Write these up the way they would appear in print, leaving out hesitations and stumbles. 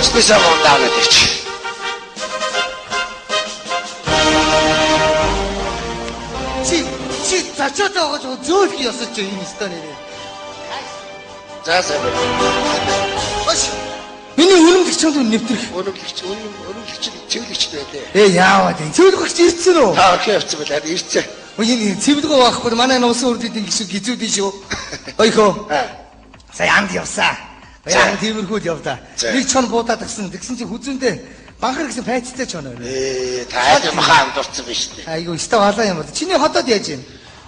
Список ондааны гэж. Чи зачаад байгаа ч зөөлх ёсож юм өстой нэрээ. За сайн байна. Баш. Миний үнэмлэгч нь нэвтрэх. Үнэмлэгч цэвэрлэгч байлээ. Яаваад энэ цэвэрлэгч ирсэн үү? Та орхи явцсан байлаа ирсэн. Энэ цэвэрлэгөө байхгүй манай нуусан үрдэдийн гişүүд гизүүд шүү. Ойхоо. Сая анд явсаа. Яа тиймэрхүү л явлаа. Нэг чон буудаад гисэн. Тэгсэн чи хүзүүндээ банхар гэсэн пайцтай чон байна. Та айд махан амдурсан биш үү? Айгу өстой балаа юм бол. Чиний хотод яаж юм?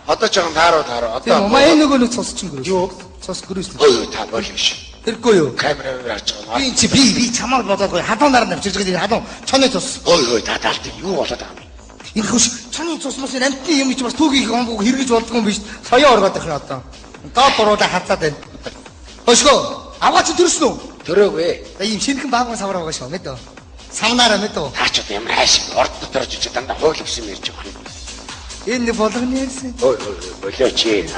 Одоо жоохон тааруу. Одоо маа энэ нөгөө нэг цус чинь гөрөө. Юу? Цус гөрөөс. Ой та болов биш. Тэргүй юу? Камераар харж байгаа. Би чамаар бодоогүй хадуунаар навчирж байгаа хадуун чоны цус. Ой та даалтыг юу болоод байгаа юм? Энэ хөш чоны цус мос амтны юм чи бас түүхийг гомбог хэрэгж болдгоо юм биш. Соёо оргоод их одоо. Доод буруудаа хацаад байна. Хошгоо аваач төрсөн үү? Төрөөгүй. Ийм шинхэн баахан савраа байгаа шүү мэдөө. Савнаараа мэдөө. Таач одоо ямар хайш орд дотор жиж дандаа хоол өгсөн юм ярьж байгаа юм. Энэ болгоны ярьсан. Ой болооч ээ.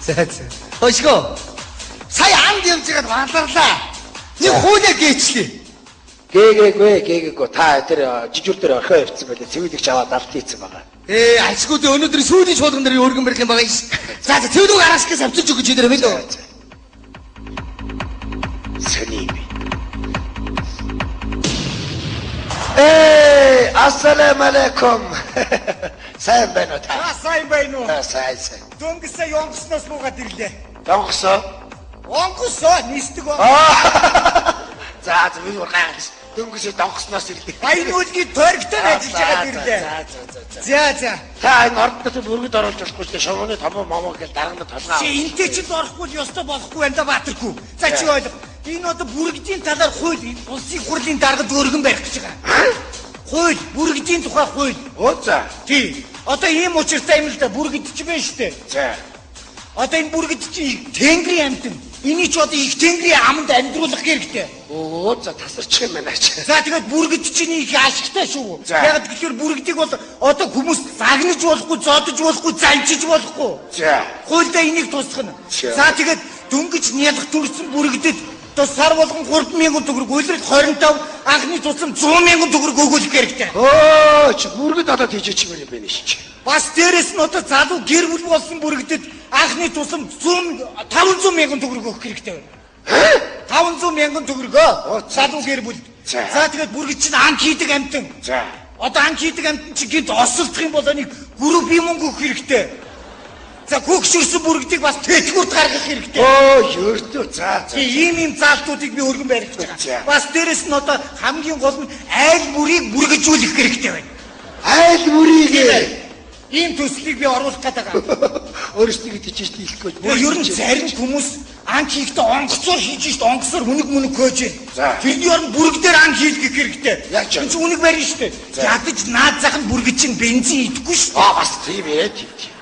За. Хошгоо. Сая анд явж байгаад баларлаа. Нэг хуулиа гээчлээ. Гээгээгүй та тэр жижүүр дээр орхио явцсан байлаа. Цэвэрлэгч аваад авт хийцэн байгаа. Ачгууд өнөөдөр сүүлийн шуулган дээр өргөн барих юм байгаа ш. За цэвэрлэг араашгаас авчиж өгч идэрэ мэдөө. Сэний. Ассаламу алейкум. Сайн байна уу та? Сайн байна уу? Сайн. Дөнгөсөө ёнгосноос буугаад ирлээ. Донгосоо? Онгосоо нисдэг ба. За би ургаас дөнгөсөө донгосноос ирлээ. Баян үлгийн торгтон ажиллаж байгаа ирлээ. За. Та энэ орд дотор бүргэд оруулж болохгүй ч шогооны томоо момоо гэж дарганд толгоо. Чи энтэй ч орохгүй ёстой болохгүй байна да Баатаргүй. За чи ойлго. Энэ одоо бүргэдийн талаар хууль улсын хурлын даргад өргөн барих гэж байгаа. Хууль бүргэдийн тухай хууль. За. Тий. Одоо ийм учиртай юм л да бүргэд ч байна шүү дээ. За. Одоо энэ бүргэд чи Тэнгэрийн амьтан. Энийг ч одоо их Тэнгэрийн аманд амьдруулах хэрэгтэй. За тасарчих юм байна ач. За тэгээд бүргэд чинь их ашигтай шүү. Яг тэгэхээр бүргэдийг бол одоо хүмүүс загнаж болохгүй, зодож болохгүй, занчиж болохгүй. За. Хуульдаа энийг тусгах нь. За тэгээд дөнгөж нялх төрсэн бүргэдэд одоо сар болгон 3,000 төгрөг, улирал 25, анхны тусам 100,000 төгрөг өгүүлэх хэрэгтэй. Чи бүргэд одоо тийжээчмээр юм байна шүү. Бас дээрэс нь одоо залуу гэр бүл болсон бүргэдэд анхны тусам 500,000 төгрөг өгөх хэрэгтэй байна. 500,000 төгрөгөө залуу гэр бүл. За тэгээд бүргэд чинь анх хийдэг амтан. За. Одоо анх хийдэг амтан чи гинт осолдох юм бол нэг групп юм өгөх хэрэгтэй. За хөгшөрсөн бүргэдийг бас тэтгэврт гаргах хэрэгтэй. Ердөө. За. Ийм заалтуудыг би өргөн барих гэж байгаа. Бас дээрэс нь одоо хамгийн гол нь айл бүрийг бүргэжүүлэх хэрэгтэй байна. Айл бүрийг ийм төслийг би оруулах гэдэг байгаа. Өөрсдөө тийч хийхгүй. Ер нь зарим хүмүүс анх хийхдээ онгоцоор хийж шít онгоцоор хүнэг хөөж байна. Тэрний орн бүргдээр анх хийлгэх хэрэгтэй. Энэ чинь хүнэг барьна шүү дээ. Ядаж наад зах нь бүргэд чинь бензин идэхгүй шүү. Бас тийм ээ.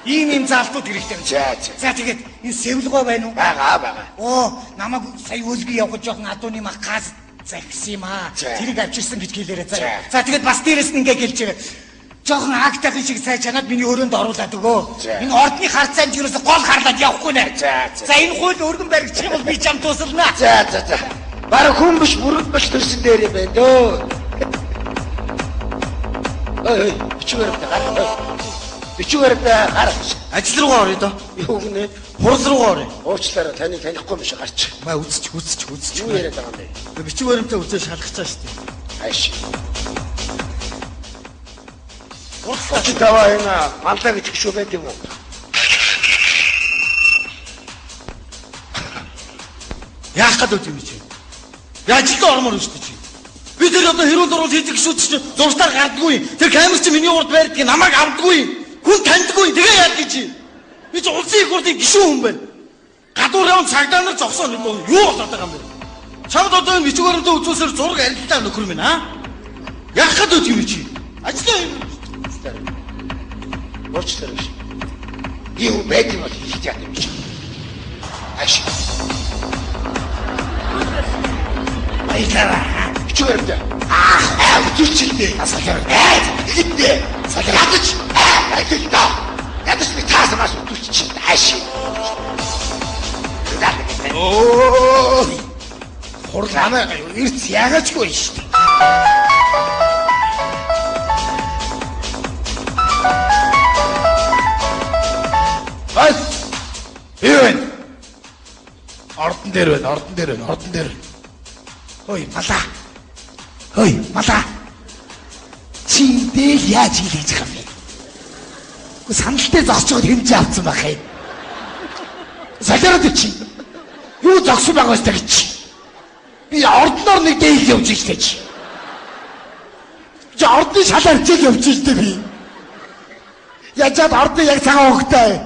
Ийм заалтууд хэрэгтэй байна. За тэгээд энэ сэвлгоо байна уу? Байгаа. Намайг сая үлгий явах жоохон адууны мах газ захисан юм аа. Тэрийг авчирсан гэж хэлээрэй. За тэгээд бас дээрэс нь ингээ гэлж байгаа. Жоохон агтахын шиг цай чанаад миний өрөөнд оруулаад өгөө. Энэ ордны харцаанд юусоо гол харлаад явахгүй нэ. За энэ хууль өргөн баригдчих бол би чам тусална. За. Бараг хүн биш бүргэд биш төрсөн дээр юм байна дөө. Бичгээр гар. Ажил руугаа орё доо. Юу гинэ? Хурал руугаа орё. Уучлаарай таны танихгүй юм шиг гарч. Маа үзчих. Юу яриад байгаа юм бэ? Бичгээрэмтэй үзээ шалгах цаа штэ. Хайш. Чи таваа энэ малдаа гэж шүү байт юм уу? Яах гэдэг юм чи? Ажилд ормоор шүү дээ чи. Би тэр одоо хэрүүл орол хийдэг шүү чи зурстаар гардаггүй. Тэр камер чи миний урд байрдаг намайг авдаггүй. Хүн таньдаггүй. Тэгээ яад гэж чи. Би ч улсын их хурлын гишүүн хүн байна. Гадуур явсан цагдаа нар зогсоо нэг юу болоод байгаа юм бэ? Чамд одоо энэ бичгээрэмтэй үзүүлсээр зураг арилтаа нөхөр минь аа? Яах гэдэг юм чи? Ажлаа юм. Уучлаарай. Юу байд юм бол хийж яах юм чи? Аш. Баярлалаа. Бичгээрэмтэй. Үчилдээ. Асалаа. Хитдээ. Салаадч. Айдаа. Ядаж би таасмаас үтүүлчих. Аш. Хурл Манай эрт ягаачгүй шүү дээ. Ай! Юу? Ордон дээр байна. Ой, малаа. Чи дээл яаж хийж байгаа юм бэ? Саналтай зогсож байгаад хэмжээ авсан байх юм. Солиороод чи. Юу зогсон байгаа вэ гэж. Би ордноор нэг дээл явж штэ чи. Чи ордны шалаар хичээл явж штэ би. Яжаад ордны яг цагаан хогтой.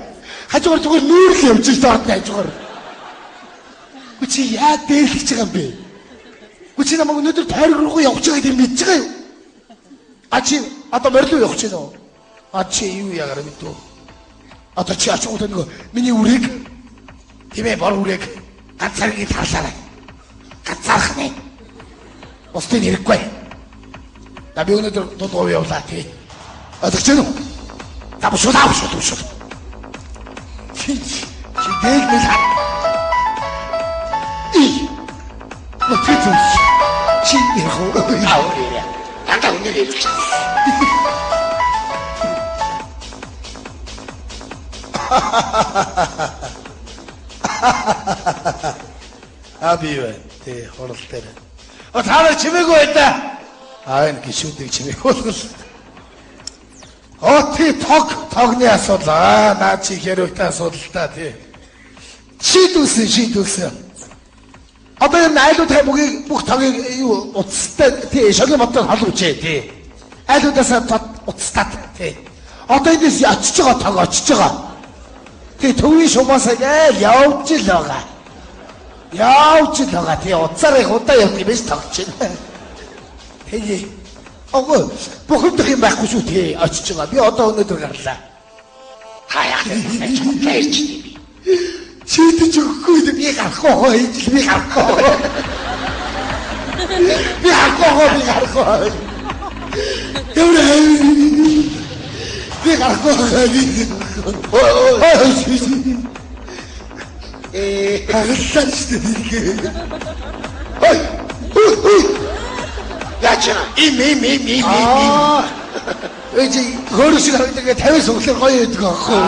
Хажуугаар зүгээр нүүрл явж штэ ордны хажуугаар. Чи яа дээл хийж байгаа юм бэ? Чи намайг өнөөдөр тойрог руу явж байгааг мэдж байгаа юу? Чи одоо морилуу явах гэж байна уу? Чи юу яагаар мэдв? Одоо чи ачаад нөгөө миний үрийг тиймээ бор үрийг ганцаарыг таалаарай. Ганцаарх нэ. Бусдын хэрэггүй. Би өнөөдөр дуу явуулаа тий. Одоо ч юм уу? Шууд. Чи дээл мэл. Мөчөж. Чи яг уу. Тантаа өнөр ирж байна. Абивэ тэ хорлолтой. Таараа чимээгүй байда. Энэ гişүүдийг чимээгүй болгол. Тий тогны асуудал. Наа чи хэрэгтэй асуудал та тий. Шийдүүлсэн. Одоо энэ айлуудтай бүх тогийг юу уцтай тий шогийн модтой халуучээ тий. Айлуудаас уцтаад тий. Одоо эндээс очиж байгаа. Тий төвийн шумаас явж л байгаа. Тий уцаараа удаа явдаг юм биш тогч байна. Тэгээ. Бухимдах юм байхгүй шүү тий очиж байгаа. Би одоо өнөөдөр гарлаа. Хаяа ярьж дээ би. Чийдэж өгөхгүй би гарахгүй. Ячна. Им. Эцэг хөөрөшиг харагддаг 50 суглаар гоё байдаг аахгүй.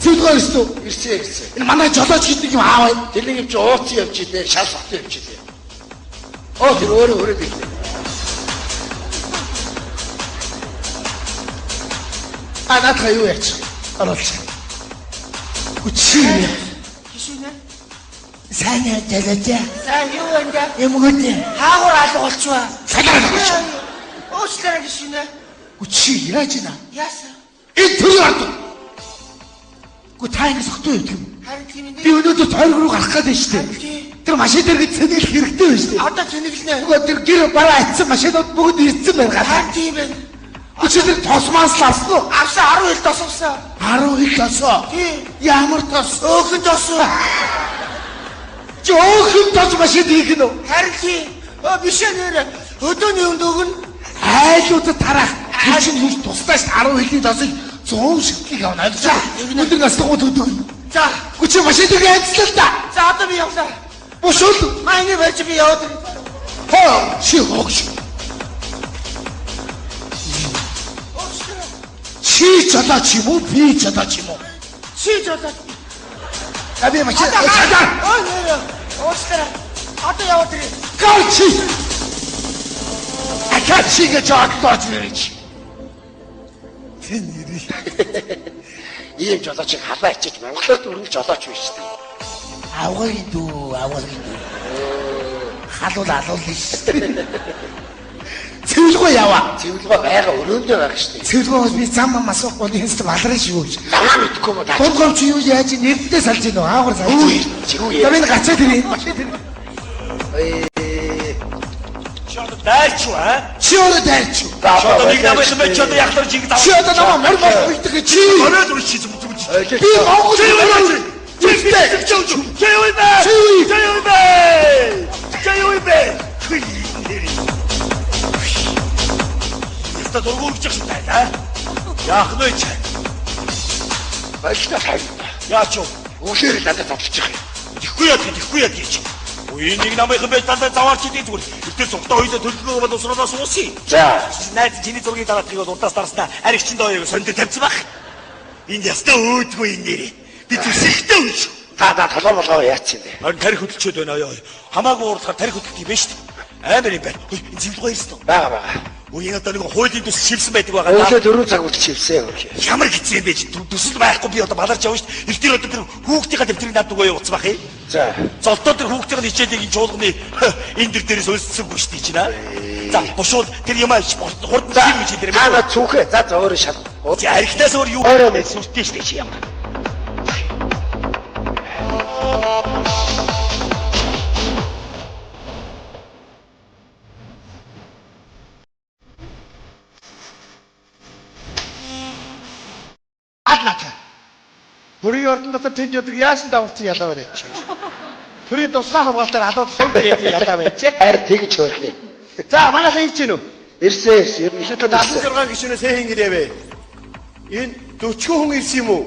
Зүдгээр шүү. Ирсэн. Энэ манай жолооч гэдэг юм аавай. Тэр нэг юм чи ууцсан явж илээ, шал сохтой явж илээ. Тэр өөрөө биглээ. Наадах юу яач? Оруулж. Үчи. Гişүнэ. Сайн яалаа. Сайн юу вэ? Эмгэнэ. Хаагур алгуулчваа. Салаад. Уучлаарай гişүнэ. Үчи яаж ийна? Яасан? Энэ төрийн ард. Та ингэ сохтой байдаг юм. Харин тийм ээ. Би өнөөдөр тойрог руу гарах гэдэг шүү дээ. Тэр машин дээр гэж цэнэглэх хэрэгтэй байна шүү дээ. Одоо цэнэглэнэ. Тэр гэр бараа атсан машинууд бүгд ирсэн байна гал. Тийм ээ. Өчигдөр тосмаас л авсан уу? Авсан 10 хил тоссон. 10 хил тосоо. Тийм. Ямар тос? Өөхөн тосоо. Жоохын тос машин хийх нь үү? Харин тийм. Биш нэр өдөөний өнд өгн айлуудад тарах. Тэр чинь юу тусдаас 10 хилийн тосыг 100 шигтлийг авна. Өндөр настай төдөг. За, хүч машиныг айцлаа л да. За, одоо би явлаа. Бушул. Майны байж би яваад. Чи хогш. Чи жолооч юм уу? Би жолооч юм уу? Чи жолооч. Би машин. Оостра. Одоо яваад ирээ. Галчи. Акачига жаадлаач нэрч. Тэн нэрий. Ийм жолоочийг халаачиж Монголоор дүрэн жолооч биш үү? Авгагийн дүү. Халуул шүү. Цэвэлгүй яваа. Цэвэлгүй байгаа өрөөндөө байгаа шүү дээ. Цэвэлгүйс би зам асуухгүй хэлсэн балраа шүү. Намаа мэдгүй юм даа. Тулгамч юу яаж нэрдээ салж гинөө аагаар салж. Тамин гацаа тэрий. Дайчу Чиора дайчу. Чиора нэг намайг хэмээн чиора яхлаар жиг тав. Чиора намайг мөр үйдэг чи. Орой дүр чи зүм. Би Монгол юм. Чиора. Яста дургуурч чинь таа. Яах вэ чи? Баярлалаа. Яач вэ? Өөхөр надад тоглож байгаа юм. Тэгэхгүй Ихгүй яа гэж. Үе нэг намайхан байж дандаа заваарч идэв зүгээр. Ихтэй сухтаа хоёлоо төлөвлөгөө бол усраадаа суусъя. За. Найз чиний зургийг дараахыг бол урдаас дарснаа аригчин дооёо сондо тавьсан баг. Энд ястаа өөдгөө энэ нэрээ. Би зүсэхтэй үе шүү. Та толгой болгоо яац юм бэ? Харин тарих хөдөлчөөд байна ёо. Хамаагүй уурлахаар тарих хөдөлт юм байна шүү дээ. Амар юм байна. Энэ зэмлэгөө ирсэн үү? Бага. Үеийн одоо нэг хуулийн төс шивсэн байдаг байгаа. Өглөө 4 цаг хүртэл шивсэн юм. Ямар хэцүү юм бэ? Төсөл байхгүй би одоо баларч явна шүү дээ. Их тэр одоо тэр хүүхдийнхаа дэвтрийг над өгөө явууц бах юм. За. Золтоо тэр хүүхдийн хичээлийг энэ чуулганы энэ дэр дээрээс өлссөнгүй шүү дээ чинь аа. За бушууд тэр юм ааш хурдан шив мэж дээр юм. Аа цүхэ. За өөрөө шал. Архитаас өөр юу өөрөө нэг сүртэй шүү дээ чи юм. Бүрийн ордон дотор тэнд ядаг яасан давалцсан ялаа байна. Төрийн туслах хамгаалтаар халууд сувд ялаа байна. Харин тэгж хөөрлөө. За манайхан ирж гинөө. Ирсэн. Ер нь 76 гишүүнээс хэн гэрээвэ? Энэ 40 хүн ирсэн юм уу?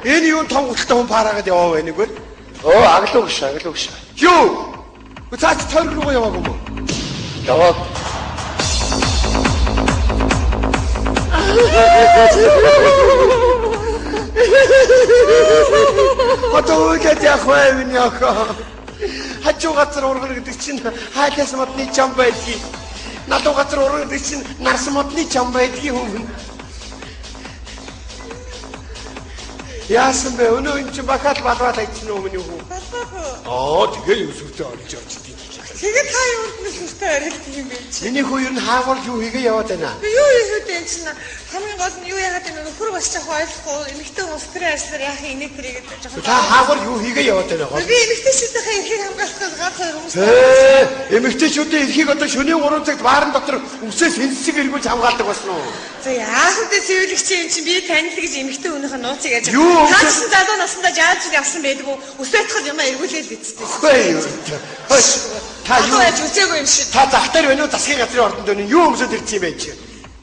Энэ юу том гуталтай хүн параагаад яваа вэ нэгвэр? Оо аглуу гш. Юу? Цаач тойрог руу яваагүй юм уу? Яваа. Одоо үгээд яах вэ минь яах? Хажуу газар ургал гэдэг чинь хайлаас модны чам байдгийг. Надад газар ургал гэдэг чинь нарс модны чам байдгийг юм. Яасан бэ? Өнөө энэ чинь бахал балваад айцсан юм уу? Тэгээ юу сүртэй орж орж тийм. Тэгээд та юунд нь сүртэй арилт юм бэ чи? Миний хүү ер нь хаагуул юу хийгээ яваад байна? Юу хийхэд энэ чинь хамгийн гол нь юу яагаад энэ нөхөр бас ч ойлгохгүй эмэгтэй хүмүүс стресслэр яах юм нэг тэрийг жоохон. Та хаагуул юу хийгээ яваад байна гоо? Би эмэгтэйчүүдийн эрхийг хамгаалахад ганц хоёр хүмүүс. Эмэгтэйчүүдийн эрхийг одоо шөнийн 3 цагт баарын дотор үсээс хинсэг эргүүлж хамгаалдаг болно уу? За яах вэ цэвэрлэгч юм чинь би танил гэж эмэгтэй өнөөхөө нууцыг яаж. Юу? Таасан залуу насандаа жааж явсан байдгүй. Ус байтхад юм эргүүлээд бицтэй. Хөөе юу. Хөөе. Та юу яаж үзээгүй юм шиг. Та зах дээр байна уу? Засгийн газрын ордонд байна уу? Юу өмсөд ирсэн юм бэ чи?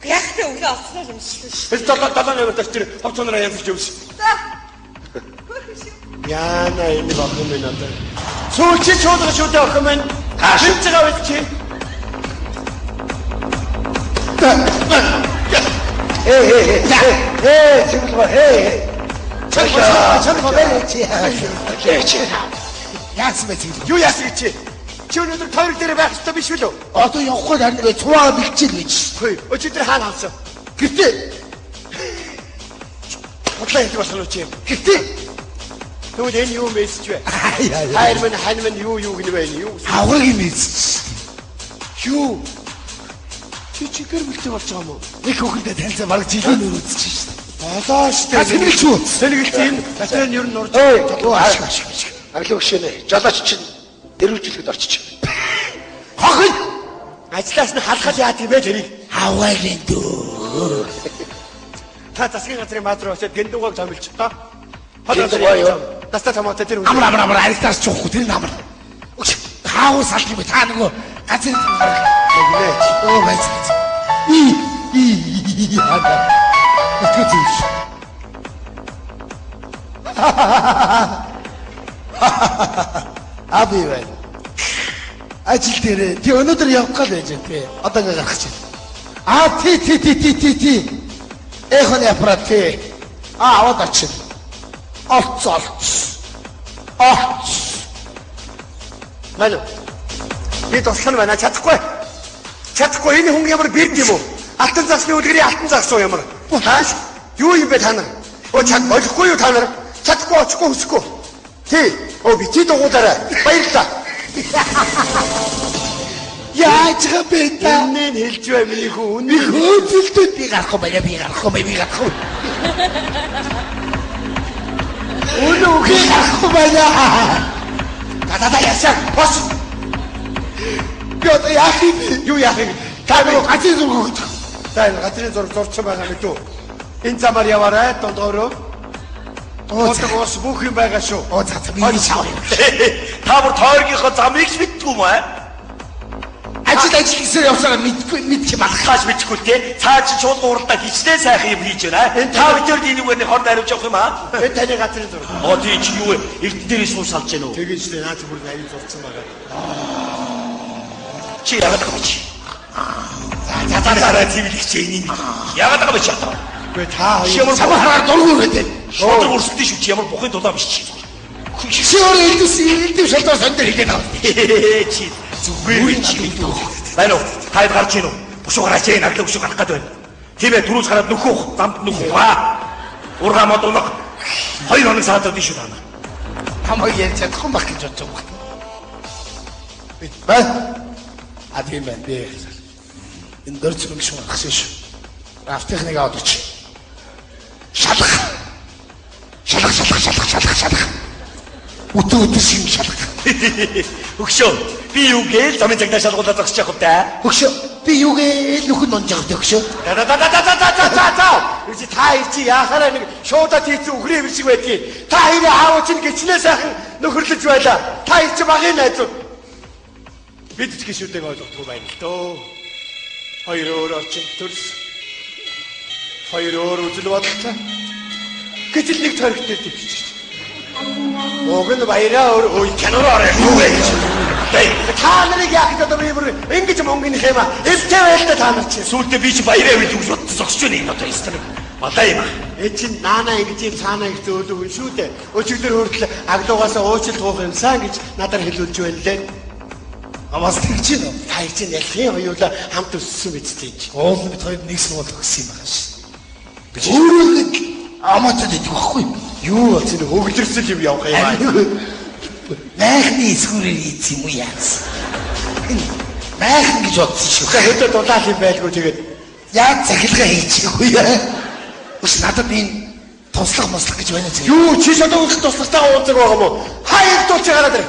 Яг тэ өглөө оцсноо юм шиг шүү. Би долоо нэмэлт тэр хавцуунаараа янзлж өвс. За. Яна энэ багын минь одоо. Сүүлчи чуулга шүү дээ охин минь. Хинж байгаа байт чи. Симлээ. Чаа. Яасан бэ чи? Юу яасан чи? Чи өнөөдөр тойрог дээр байх хэрэгтэй биш үү? Одоо явахгүй харин гээ цуваа бэлчил гэж. Хөөе, өчигдөр хаана авсан? Гэтэ бодлоо хэлдэг болсон уу чи? гэтэ Тэгвэл энэ юу мессеж вэ? Хайр мань хань мань юу гэнэ вэ? Юу? авраг юм эс. Юу? Чи чигэр бэлтээ болж байгаа юм уу? Нэг хүүхэндээ танилцаа бараг жилийн нөр үзчих шээ. Болоо штэ. Та тэнэглэж үү? Тэнэглэж энэ батарейн ер нь нурж. Аглуу гшэнэ. Жолооч чинь дэрвүүлжлэхэд орчих. Хохин. Ажлаас нь халахад яа тийм бэ тэрийг? Аваагийн дөө. Та засгийн газрын баазар очоод гиндуугаг томилч та. Гиндуугаа юу? Таста томоотой тэр үү? Амар аригтаас чуухгүй тэр амар. Хаавар салт юм та нөгөө газар Тэгнэ. оо байж. Яа. Тэтгэж. Аби вэ. Ажил дээр тий өнөөдөр явах гал байж тий. Одоо ингээ гарах чинь. Тий. Эхоны аппарат тий. Аваад очих. Олц. Мань. Би туслах нь байна чадахгүй. Чадахгүй энэ хүн ямар бэрд юм уу? Алтан засны үлгэрийн алтан загс уу ямар? Хааш? Юу юм бэ та нар? Оо чад болохгүй юу та нар? Чадахгүй очихгүй хүсэхгүй. Тий. Оо би чи дугуулаарай. Баярлалаа. Яаж габэ та? Үнэн хэлж бай миний хүн. Би хөөцөлтөд би гарахгүй байна. Өнөө гарахгүй байна. Та ясаа. Бос. Би одоо яах юм? Юу яах юм? Та нөгөө газрын зураг өгдөг. За энэ газрын зураг зурчих байгаа мэт үү? Энэ замаар яваарай дондоороо. Оос бүх юм байгаа шүү. Оо за би чав. Та бүр тойргийнхоо замыг ч мэдтгүй юм аа. Ажил гэсэн явсараа мэдчих Малхааш мэдхгүй те. Цаа чи шууд гуралдаа хичнээн сайхан юм хийж байна. Та бүдээр энийг үгээр хорд хариуж явах юм аа. Энэ таны газрын зураг. Тий чи юу вэ? Эрдэн дээрээ сууж салж гэнэ үү? Тэгээд ч наад бүр аян зурцсан байгаа. Чи яагаад байгаа чи? За зараа цэвэрлэгч энийг. Яагаад байгаа чи одоо? Гэ та Ямар самхаар дургур гэдэг. шууд өрсөлдөж шүү чи ямар бухын дулаан биш чи. Чи өөрөө элдв шалдаа сонд хэлээд авах. Чи зүгээр чи мэдүү. Байна уу? Таад гарч ийн үү? Бушуу гараач ээ наглаа бушуу гарах гээд байна. Тийм ээ түрүүс гараад нөхөх, замд нөхөх ба. Ургаа мод унах. 2 хоног саатаад ишүү таа. Хамаг ярьж чадахгүй байх гэж бодож байгаа. Бай. А тийм байна би. Энэ дөрц мөнгө шүү гаргасан шүү. Автехник аваад чи. Шалах. Өтөө шиг шалах. Өгшөө. Би юу гээл замын цагтаа шалгуулаад зогсож явах та. Өгшөө. Би юу гээл нөхөн нонж авдаг өгшөө. За. Үгүй та ирчи яхаараа нэг шуудаад хийцэн үхрээ юм шиг байдгийг. Та хоёрын аав чинь гिचнээ сайхан нөхөрлөж байлаа. Та ирчи багын найзууд. Бид ч гişүүдийг ойлгохгүй байна л дөө. Хоёр өөр орчин төрс. Хоёр өөр үзэл бодолтой. Гэтэл нэг тойрогт дээр дэвчиж. Уг нь баяраа өөр Кинороо ороо юу вэ? та нарыг яах гэдэг би бүр ингэж мөнгөний хэмээ эвтэй байлаа та нар чинь. Сүүлдээ би чи баяраа гэж бодсон зогсож байна энэ одоо истэр. Малай юм. Эчин наана ингэж юм цаанаа их зөөлөв шүү дээ. Өчигдөр хүртэл аглуугаасаа уучлалт туух юмсан гэж надад хэлүүлж байна лээ. Амаас тэгж юм. Та чинь ялхийн хоёулаа хамт өссөн биз дээ. Уул нь бид хоёр нэг сургууль төгссөн юм байна шүү. Өөрөө амаатад идэх байхгүй юу? Юу ч нэг хөглөрсөн юм явах юм. Найхны эсгүүрээр ийц юм уу яас. Найхан гэж бодсон шүү. За хөдөө дулаал юм байлгүй тэгээд Яг захилгаа хийчихгүй яа. Ус надад энэ туслах мослох гэж байна зү. юу чи шатаа их туслагтаа уулзаг байгаа юм уу? Хаяг дууч гараад ир.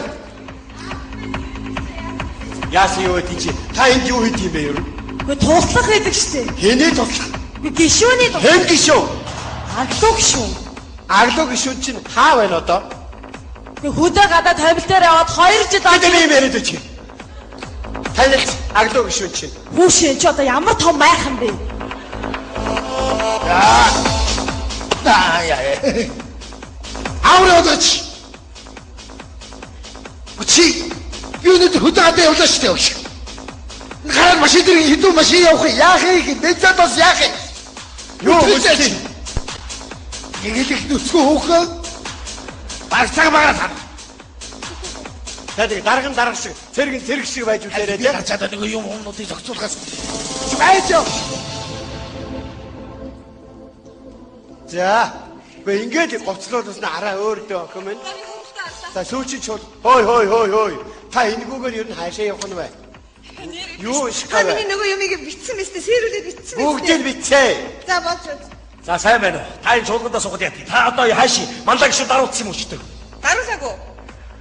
Яасан юу гэдэг чи? Та энд юу хийх юм бэ юу? Гэ туслах гэдэг штэ. Хэний туслах? Гишүүний туслах. Хэн гişүү? Аглуу гишүүн. Аглуу гişүүд чинь хаа байна одоо? Хөдөө гадаа тавил дээр яваад 2 жил Бид юм яриад чи. Танил аглуу гişүүд чинь. Хүүшээ чи одоо ямар том майхан бэ? Аураач. Чи юунод хөдөөдөө явлаа шүү дээ. Гараад машин дээр хэдэн машин явах яах юм? Бензин бас яах юм? Юу гэж? Нэг л нүцгөө хөөхөө. Багцаа багаа. Тэгээд дарга шиг цэрэг шиг байж үлээрээ Би гарчаад нэг юм өмнөдийг зохицуулахаас. Байцаа. За. Гэ ингээд гоцлоодос араа өөр дөө охин минь. За сүүчийн чул. Хой. Та энэгүүгээр ер нь хаашаа явах нь вэ? Юу шикаа вэ? Миний нөгөө юмыг битсэн мэт сэрүүлээд битсэн мэт. Бүгдийг битээ. За болж. За сайн байна уу? Та энэ чуулгандаа суугаад яа. Та одоо хааши мандаа гişүү даруулсан юм уу ч гэдэг. Даруулаагүй.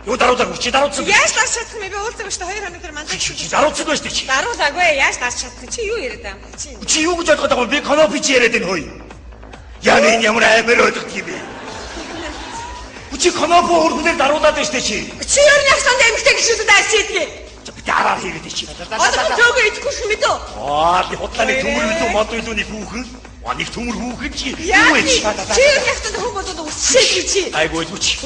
Юу даруулаагүй чи даруулсан. Яаж дарж чадах юм бэ? Уулзаагүй шүү дээ 2 хоног тэр мандаа Чи даруулсан байж чи. Даруулаагүй. Яаж дарж чадах? Чи юу яриад байгаа юм бэ? Чи юу гэж ойлгоод байгаа вэ? Би конопи чи яриад энэ хой. Яа энэ ямар амар ойлгох юм бэ? Чи конопи өөрхнөр даруулаад байж чи. Чи юу нэг сонд эмгтэй гişүүдэд арч ийдгээ. Би дараа хийгээд чи. Одоо төөгөө идэхгүй шүү мэдөө. Би хутлааны төмөр мэдүү мод мэдүү нэг хүүхэн. Нэг төмөр хүүхэн чи. Яа чи юу нэг сонд хүн бодоод үсчихээ чи. Айгуу чи.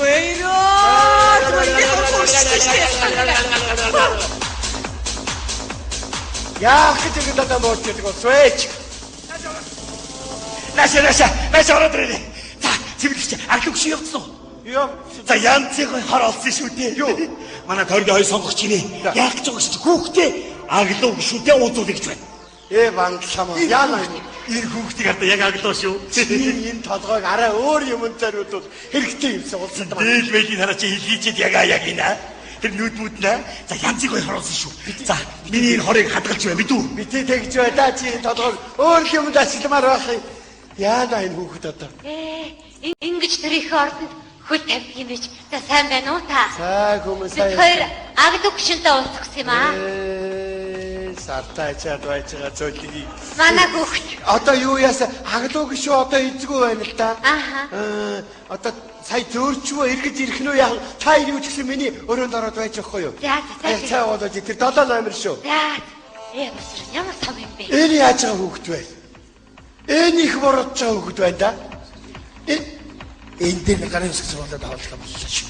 Яах гэж ингэ даа мод гэдэг бол свэч. Наша ороод ирээ. За цэвэрлэгч аглуу гişүү явцсан уу? Юу? За янцыг хор олсон шүү дээ. Юу? Манай тойргийн хоёр сонгох чинь яах гэж байгаа шүү. Хүүхдээ аглуу гişүүдээ уулзуулах гэж байна. Бандлама. Яана Энэ хүүхдийг одоо яг аглуу шүү. энэ толгойг арай өөр юмд зориулбал хэрэгтэй юмсан улсад байна. Дээд бэлгийн хараа чи хэлхийчээд яг ийна. Тэр нүдмүүд нэ. За янцыг хоёр хор олсон шүү. За миний энэ хорыг хадгалж байна бидүү. Битээ тэгж байлаа чи энэ толгойг өөр юмд ашигламаар байх юм. Яана энэ хүүхэд одоо. Ингэж тэр их ордонд хөл тавьдаг юм биш. За сайн байна уу та? За хүмүүс Бид хоёр аглуу гişүнтэй уулзсан юм аа. Сартаа чад байж байгаа зөвлөгийг. Манай хүүхд. Одоо юу яасан? Аглуу гişүү одоо эзгүй байна л да. Ааха. Одоо сая зөөрчвөө эргэж ирэх нь яах? Та юу ч гэсэн миний өрөөнд ороод байж байхгүй юу? За. Цаа болоод тэр 7 номер шүү. За. Бас ямар сав юм бэ? Энэ яаж байгаа хүүхэд вэ? Энэ их бородж байгаа хүүхэд байна да. Энэ дээр гарын хэсгээс болоод авалгаа боллоо шүү.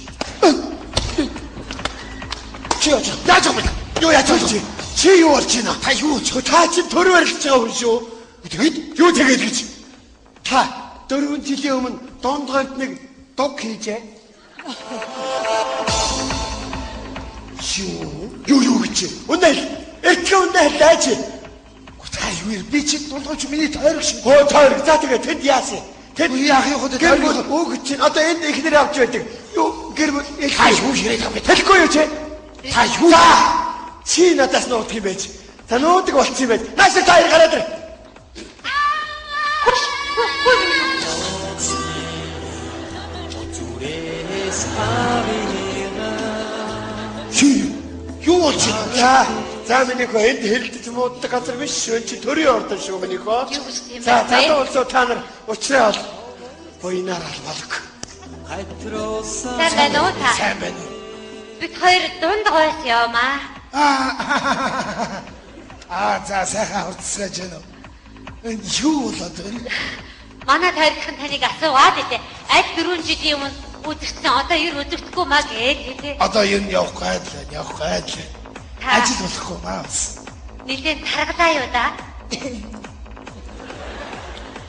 Чи яаж байгаа бэ? Юу яаж болж чи? Чи юу болж байна? Та юу ч Та чи төр барилж байгаа хүн шүү. тэгээд Юу тэгээд гэж? Та 4 жилийн өмнө дондгойд нэг дог хийжээ. Юу гэж? Үнэ үнэ лаач. та юу би чи дундгойч миний тойрог шиг. Хөө тойрог. За тэгээ тэнд яасан? Тэнд яах юм хөө тойрог өөгч чинь одоо энд ихнэр авч байдаг. Юу гэр бүл та юу ширээд байгаа бэ? Хэлэхгүй юу чи? Та юу? Чи надаас нуудаг юм байж. Та нуудаг болчихсон юм байж. Нааш таяр гараад ир. Чи юу болж байна? За миний хөө энд хэлдэж мууддаг газар биш шүү. Чи төрийн ордон шүү миний хөө. Юу гэж тийм За бэ? залуу болсоо та нар уучраа бол буйнаар албалаг. Сайн байна уу та? Сайн байна уу? Бид хоёр дунд гойс явмаа. За сайхан хурцсаж байна уу? Энэ юу болоод байна? Манай тарихын таныг асуугаад итэй. Аль 4 жилийн өмнө үзэгдсэн одоо ер үзэгдэхгүй маа гээ. Одоо юу явахгүй айдлаа. Ажил болохгүй маа. Нилээн таргалаа юу да?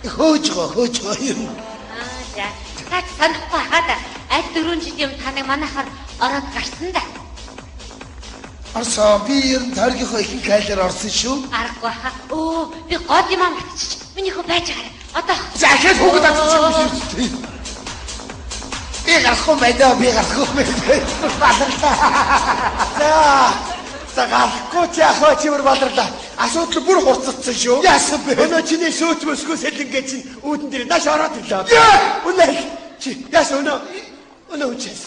Хөөж гоо юм. За. Та санахгүй хаад аль 4 жилийн өмнө таныг манайхаар ороод гарсан да. Арсаа би ер нь тарихийнхоо ихэнх кайлаар орсон шүү. Аргагүй хаа. Оо би гол юм амтчих. Миний хөө байж байгаа. Одоо Захад хүүхэд атчих. Би гарахгүй байна. За гарахгүй чи ахаа чимэр баларлаа. Асуудал бүр хурцсан шүү. Яасан бэ? Өнөө чиний сөөч мөсгөө сэлэнгээ чинь үүдэн дээр нааш ороод ирлээ. Үнэ чи яасан өнөө үчээс.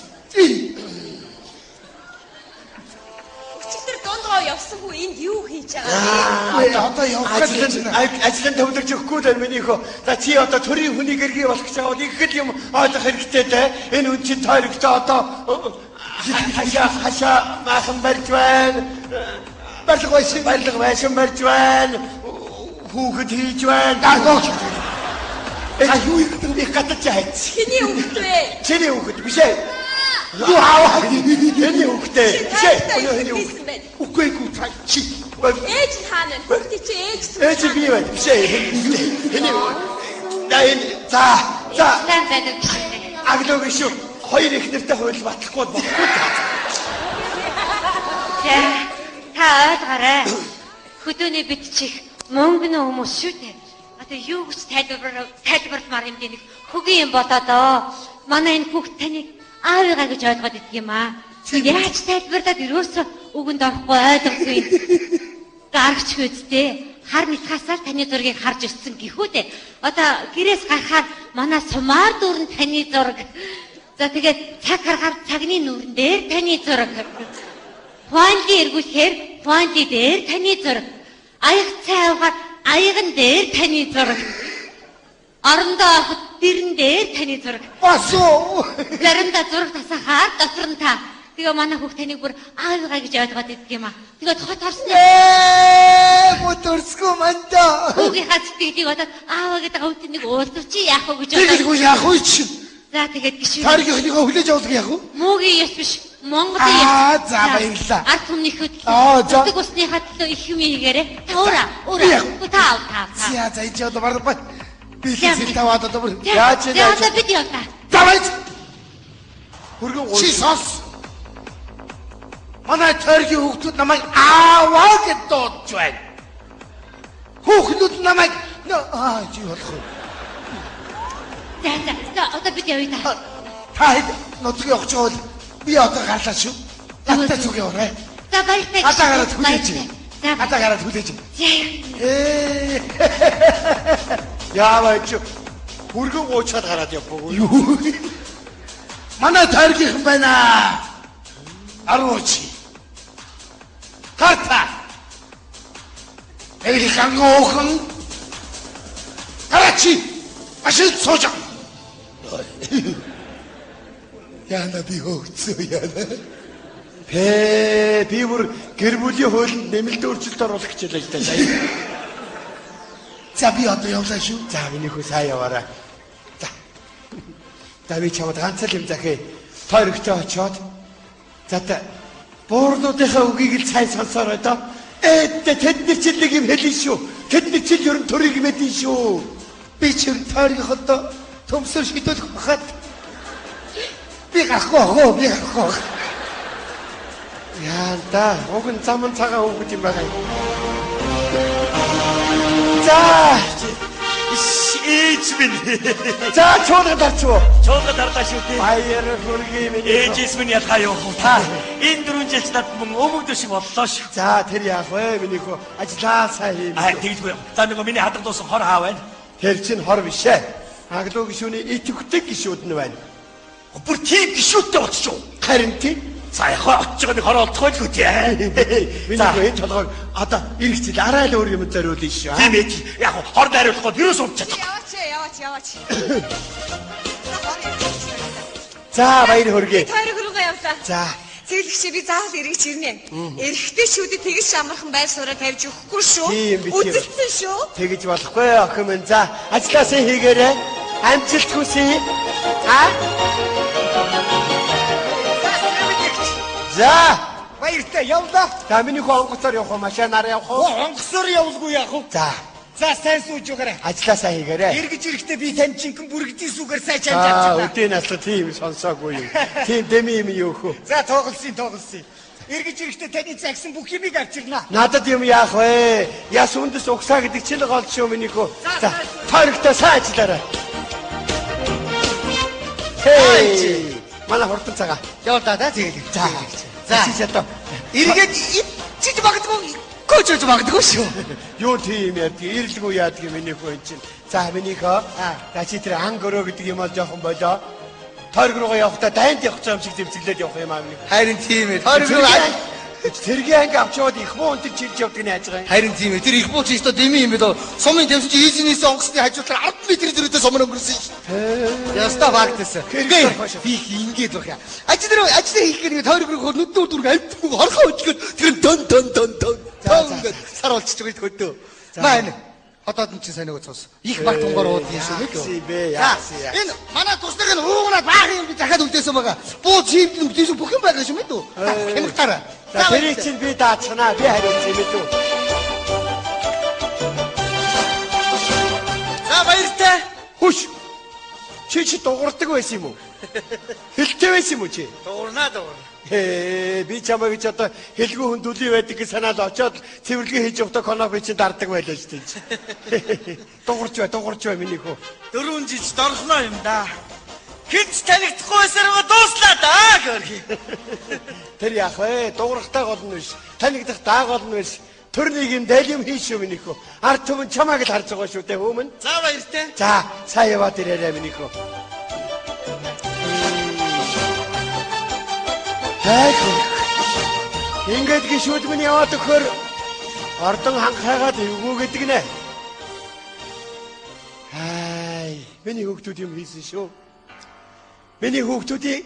Өчигдөр дундгой явсан хүн энд юу хийж байгаа вэ? Одоо явах гэж байна. Ажлын төвлөрч өгөхгүй л миний хөө. За чи одоо төрийн хүнийг эргээ болох гэж байгаа бол их юм ойлгох хэрэгтэй дээ. Энэ үн чин тойрогтой одоо хашаа махан барьж байна. Барилга байшин барьж байна. Хүүхэд хийж байна. Дагууч. Юу юм бэ? Гадаж хайц. Чиний хүүхэд вэ? Чиний хүүхэд биш ээ. Юу аваа? Чиний хүүхдээ. Биш ээ. Чиний хүүхэд. Үгүй чи. Ээж нь хаана вэ? Хүүхдээ чи ээж. Ээж би байна. Биш ээ. Чиний. Даин за. сайн байдаг гэсэн. Аглог шүү. Хоёр их нэртэй хууль батлахгүй болохгүй. За та ойлгоорой. Хөдөөний битчих мөнгөний хүмүүс шүү дээ. Одоо юу гэж тайлбармаар юм дээ нэг хөгийн юм бодоодоо. Манай энэ хүүхд таныг аавыгаа гэж ойлгоод идэх юм аа. Яаж тайлбарлаад ерөөсөө үгэнд орохгүй ойлгохгүй. Гаргач хөөдтэй. Хар нитхасаар таны зургийг харж өссөн гэхүү дээ. Одоо гэрээс гарахаар манай сумаар дүүрэн таны зураг. За тэгээд цаг харахаар цагны нүрэн дээр таны зураг. Хуанди эргүүлэхээр хуанди дээр таны зураг. Аяг цай авахаар аяган дээр таны зураг. Орондоо авахд дэрэн дээр таны зураг. Басуу. Заримдаа зураг тасахаар дотор нь та. Тэгээ манай хүүхд таныг бүр аавыгаа гэж ойлгоод идэх юм аа. Тэгээд хот орсны Моторско манда. хүүгийн хацтгийг одоо ааваа гэдэг хөвд нэг уулзч яах вэ гэж Тэгэхгүй яах вэ чи? За тэгээд гişүү. Тарихийнхоо хүлээж авах яах вэ? Муугийн ёс биш. Монголын ёс. За баярлалаа. Ард түмний За. хөдөлгөөн усны хатлаа их юм хийгээрэй. Та ураа. Та. За энэ ч одоо бардаа би хэлсэн таваад одоо бүр Яаж одоо бид яваа. за байж. Хүргэн Чи сонс. Манай тойргийн хүүхдүүд намайг ааваа гэж дуудаж байна. Хүүхдүүд намайг чи болох уу? За одоо бид явъя. Та хэд нутаг явах гэж бол би одоо гарлаа шүү. Надтай зүг яваарай. За баяртай. Хатаа гараад хүлээж. За Хатаа гараад хүлээж. яаваач хүргэн уучаад гараад явбаг. Юу? Манай тойргийнхан байна. Арууч. Карта. Элхангохан. Карачи. Ашиг сууж. Яна би хөөцөө яна. Би бүр гэр бүлийн хуулинд нэмэлт өөрчлөлт оруулах гэж байлаа шүү дээ. За би одоо явлаа шүү. За миний хүү сайн яваарай. За би чамд ганц л юм захий. Тойрогтой очоод. За та буурлуудынхаа үгийг л сайн сонсоорой доо. Тэд нар ч нэг юм хэлнэ шүү. Тэд нар ч ер нь төрийг мэдэн шүү. Би ч тойргийнхоо төмсөр шидүүлэх бахад. Би гарахгүй. Яа да, уг нь зам цагаан хөнгөж юм байна. За ээж минь. За чуулгад орчвоо. Чуулгад арлаа шүү дээ. Баяр хүргэе минь. Ээжээс минь ялгаа явах уу та. Энэ 4 жилч над мөн өмөгдөө шиг боллоо шүү. За тэр яах вэ миний хөө ажиллаа сайн хийм. Тэгдгүй. За нэг миний хадаг дуусан хор хаа байна. Тэр чинь хор биш ээ. Аглуу гişүүний итгэвтэй гişүүд нь байна. Бүр тийм гişүүдтэй очиж. Харин тийм. За яхаа очиж байгаа нэг хор олдохгүй л үгүй. Миний хөө энэ толгойг одоо ирэх жил арай л өөр юм зориулна шүү. Тийм ээ. Яг хор дайруулахгүй вирус урч чадах. Яваач. За баяр хүргэе. Тойрог руугаа явлаа. За. Цэглэгчээ би заавал эргэж ирнэ. Эрэгтэй шүүдэд тэгж амархан байр сууриа тавьж өгөхгүй шүү. Үзэлсэн шүү. Тэгж болохгүй охин минь. За ажилласаа хийгээрэй. Амжилт хүсье. За Баяртай явлаа. За миний хөө онгоцоор явах уу, машинаар явах уу? Онгоцоор явуулгүй яах вэ? За сайн сууж өгөөрэй. Ажилласаа хийгээрэй. Эргэж ирэхдээ би тань чинхэн бүргэдийн сүгээр сайн чамж авчихлаа. Өдөө насаа тийм сонсоогүй юм. Тийм дэми юм юу хөө. За тоглосон. Эргэж ирэхдээ таны загсан бүх юмыг авчирнаа. Надад юм яах вэ? Яс үндэс угсаа гэдэг чинь л гол шүү миний хөө. За тойрогтой сайн ажиллаарай. Хей. Манай хурдан цагаа. Явлаа да тэгээд. За чичээ. Эргээд чиж магадгүй коочж магадгүй шүү. Юу тийм яадаг, ирэлгүй яадаг миний хөө чинь. За миний хөө. За чи тэр ангөрөө гэдэг юм бол жоохон болоо. Тойрог руугаа явахдаа дайнд явах юм шиг зэмцэглээд явах юм аа миний. Харин тийм ээ. Тойрог руу Тэргийн анги авч яваад их буу өнтер чирж явдаг нь яаж байгаа юм. Харин тийм ээ. Тэр их буу чи өстө дэми юм бэ дөө. Сумын дэмсэж ийзинээс онгоцны хажуудлаар 10 м зөрүүтэй сумын өнгөрсөн шүү. Яста багтсан. Би ингэж байх яа. Ажил хийх гэх тойрог руу нүднүүд дүрг амтгүй хорхоо өчгöd тэр дон сар болчих гэж хөдөө. Маань хотод нь чи сайн нэг цус. Их баг тунгар ууд юм шүү Яаси. нэг. Энэ манай тусныг нь уугнаад баах юм би дахиад үлдээсэн байгаа. Буу зивдэн үлдээсэн бүх юм байгаа шүү мэд үү. Хэмтараа. За тэрийг чинь би даачнаа. Би хариуцсан юм дүү. За баяртай. Хүш. Чи дуурдаг байсан юм уу? Хэлтэй байсан юм уу чи? Дуурнаа. Би чамаа гэж одоо хэлгүй хүндүлийн байдаг гэж санаад очоод цэвэрлэгээ хийж явахдаа конофи чинь дарддаг байлаа шүү дээ. Дуурч бай миний хөө. 4 жиж дорхноо юм да. Хинч танигдахгүй байсараа дууслаа да гөрхи. Тэр яах вэ? Дуурахтай гол нь биш. Танигдах даа гол нь биш. Тэр нэг юм дайл юм хийш шүү миний хөө. Ард түмэн чамааг л харж байгаа шүү дээ хөөмөн. За баяртай. За сайн яваад ирээрэй миний хөө. Ингээд гişүүд минь яваад өгөхөр ордон ханхаагаад эвгүй гэдэг нэ. Миний хүүхдүүд юм хийсэн шүү. Миний хүүхдүүдийг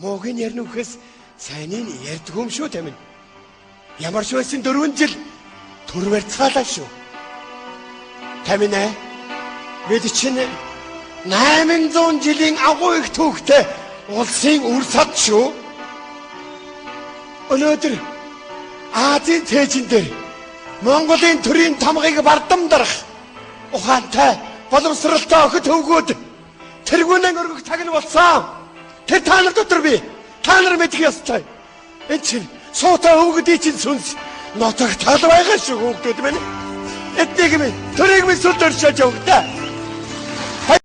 муугийн ярина үхэс сайныг ярьдаг юм шүү тамин. Ямар ч байсан 4 жил төр барьцгаалаа шүү. Тамин ээ. Бид чинь 800 жилийн агуу их түүхтэй улсын үр сад шүү. Өнөөдөр Азийн цээжин дээр Монголын төрийн тамгыг бардамдарах ухаантай боловсралтай охид хөвгүүд тэргүүнэн өргөх цаг нь болсон. Тэр та нар дотор би та нар мэдэх ёстой. Энэ чинь суутай хөвгүүдийн чинь сүнс нотог тал байгаа шүү хүүхдүүд минь. Эднийг минь төрийг минь сүлд өршөөж явагдаа.